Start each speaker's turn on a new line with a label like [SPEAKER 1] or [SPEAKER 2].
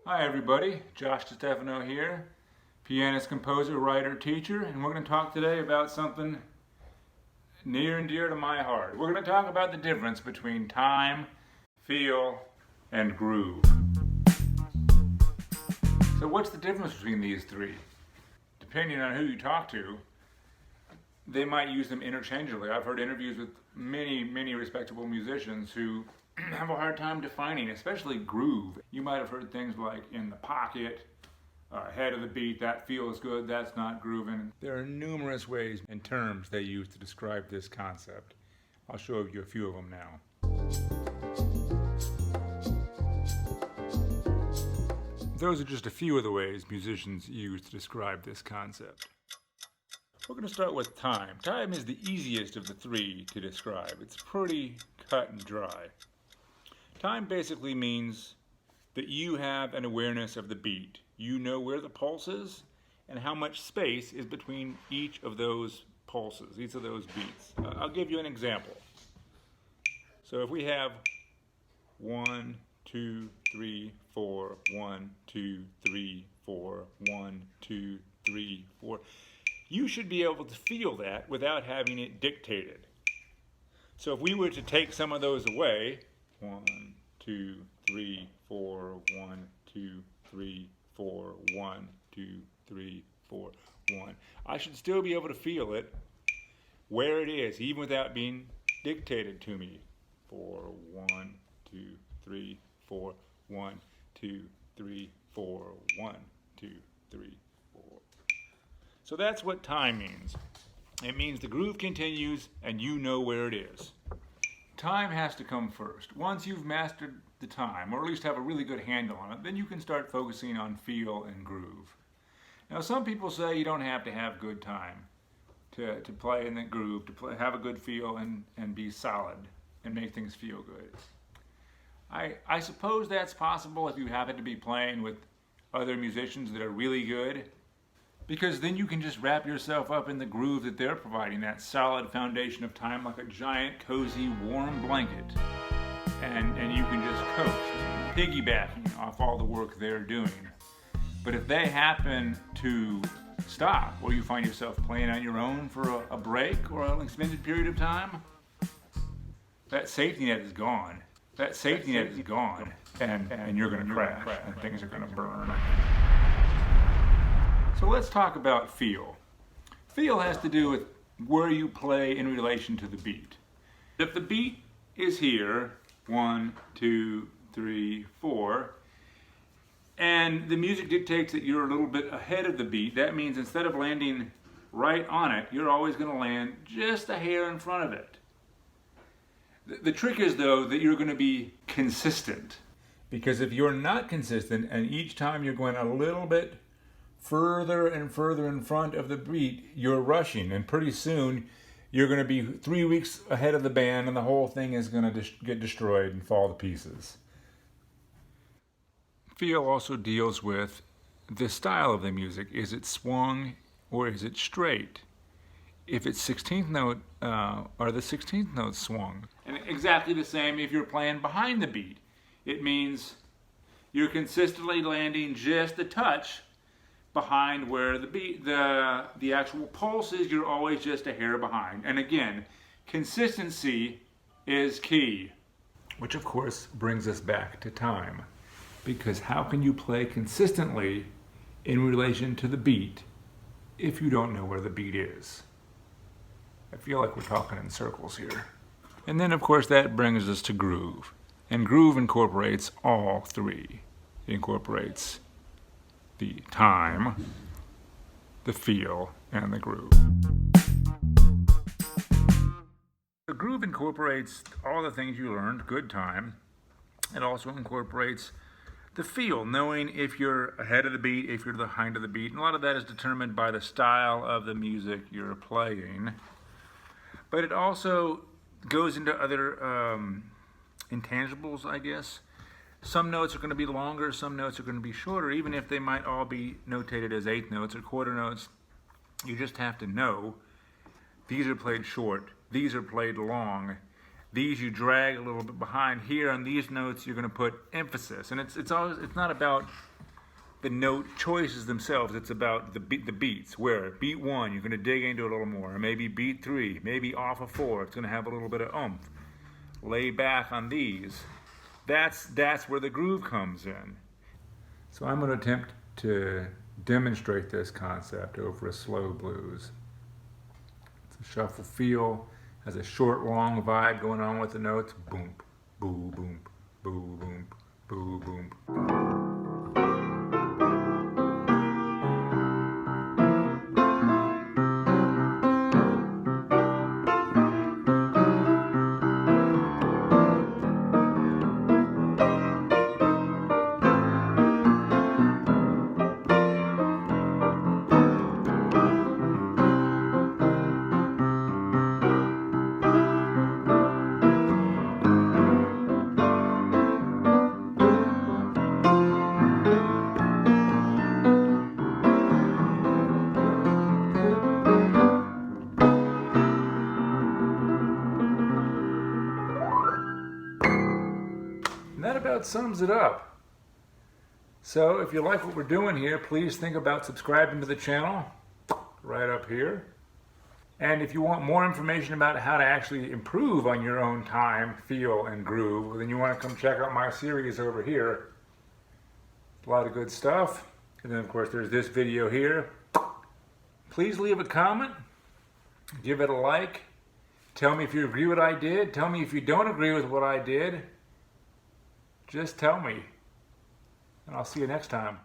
[SPEAKER 1] Hi everybody, Josh DiStefano here, pianist, composer, writer, teacher, and we're going to talk today about something near and dear to my heart. We're going to talk about the difference between time, feel, and groove. So what's the difference between these three? Depending on who you talk to, they might use them interchangeably. I've heard interviews with many respectable musicians who have a hard time defining, especially groove. You might have heard things like in the pocket, head of the beat, that feels good, that's not grooving. There are numerous ways and terms they use to describe this concept. I'll show you a few of them now. Those are just a few of the ways musicians use to describe this concept. We're going to start with time. Time is the easiest of the three to describe. It's pretty cut and dry. Time basically means that you have an awareness of the beat. You know where the pulse is and how much space is between each of those pulses, each of those beats. I'll give you an example. So if we have 1, 2, 3, 4, 1, 2, 3, 4, 1, 2, 3, 4, you should be able to feel that without having it dictated. So if we were to take some of those away, 1, 2, 3, 4, 1, 2, 3, 4, 1, 2, 3, 4, 1. I should still be able to feel it where it is, even without being dictated to me. 4, 1, 2, 3, 4, 1, 2, 3, 4, 1, 2, 3, 4. So that's what time means. It means the groove continues and you know where it is. Time has to come first. Once you've mastered the time, or at least have a really good handle on it, then you can start focusing on feel and groove. Now, some people say you don't have to have good time to play in the groove, have a good feel and be solid and make things feel good. I suppose that's possible if you happen to be playing with other musicians that are really good, because then you can just wrap yourself up in the groove that they're providing, that solid foundation of time like a giant, cozy, warm blanket. And you can just coast, piggybacking off all the work they're doing. But if they happen to stop, or you find yourself playing on your own for a break or an extended period of time, that safety net is gone. That safety net is gone, and you're going to crash, and things are going to burn. So let's talk about feel. Feel has to do with where you play in relation to the beat. If the beat is here, 1, 2, 3, 4, and the music dictates that you're a little bit ahead of the beat, that means instead of landing right on it, you're always going to land just a hair in front of it. The trick is, though, that you're going to be consistent. Because if you're not consistent, and each time you're going a little bit further and further in front of the beat, you're rushing, and pretty soon you're going to be 3 weeks ahead of the band, and the whole thing is going to get destroyed and fall to pieces. Feel also deals with the style of the music. Is it swung or is it straight? If it's 16th note, are the 16th notes swung? And exactly the same if you're playing behind the beat. It means you're consistently landing just a touch behind where the beat, the actual pulse is. You're always just a hair behind. And again, consistency is key. Which of course brings us back to time. Because how can you play consistently in relation to the beat if you don't know where the beat is? I feel like we're talking in circles here. And then of course that brings us to groove. And groove incorporates all three. It incorporates the time, the feel, and the groove. The groove incorporates all the things you learned, good time. It also incorporates the feel, knowing if you're ahead of the beat, if you're behind of the beat. And a lot of that is determined by the style of the music you're playing. But it also goes into other intangibles, I guess. Some notes are going to be longer, some notes are going to be shorter, even if they might all be notated as eighth notes or quarter notes. You just have to know these are played short, these are played long, these you drag a little bit behind. Here on these notes you're going to put emphasis, and it's not about the note choices themselves. It's about the beats. Where beat 1, you're going to dig into it a little more. Or maybe beat 3, maybe off of 4. It's going to have a little bit of oomph. Lay back on these. That's where the groove comes in. So I'm going to attempt to demonstrate this concept over a slow blues. It's a shuffle feel, has a short, long vibe going on with the notes. Boom, boo, boom, boo, boom, boo, boom. And that about sums it up. So if you like what we're doing here, please think about subscribing to the channel right up here. And if you want more information about how to actually improve on your own time, feel, and groove, then you want to come check out my series over here. A lot of good stuff. And then of course there's this video here. Please leave a comment, give it a like, tell me if you agree with what I did, tell me if you don't agree with what I did. Just tell me, and I'll see you next time.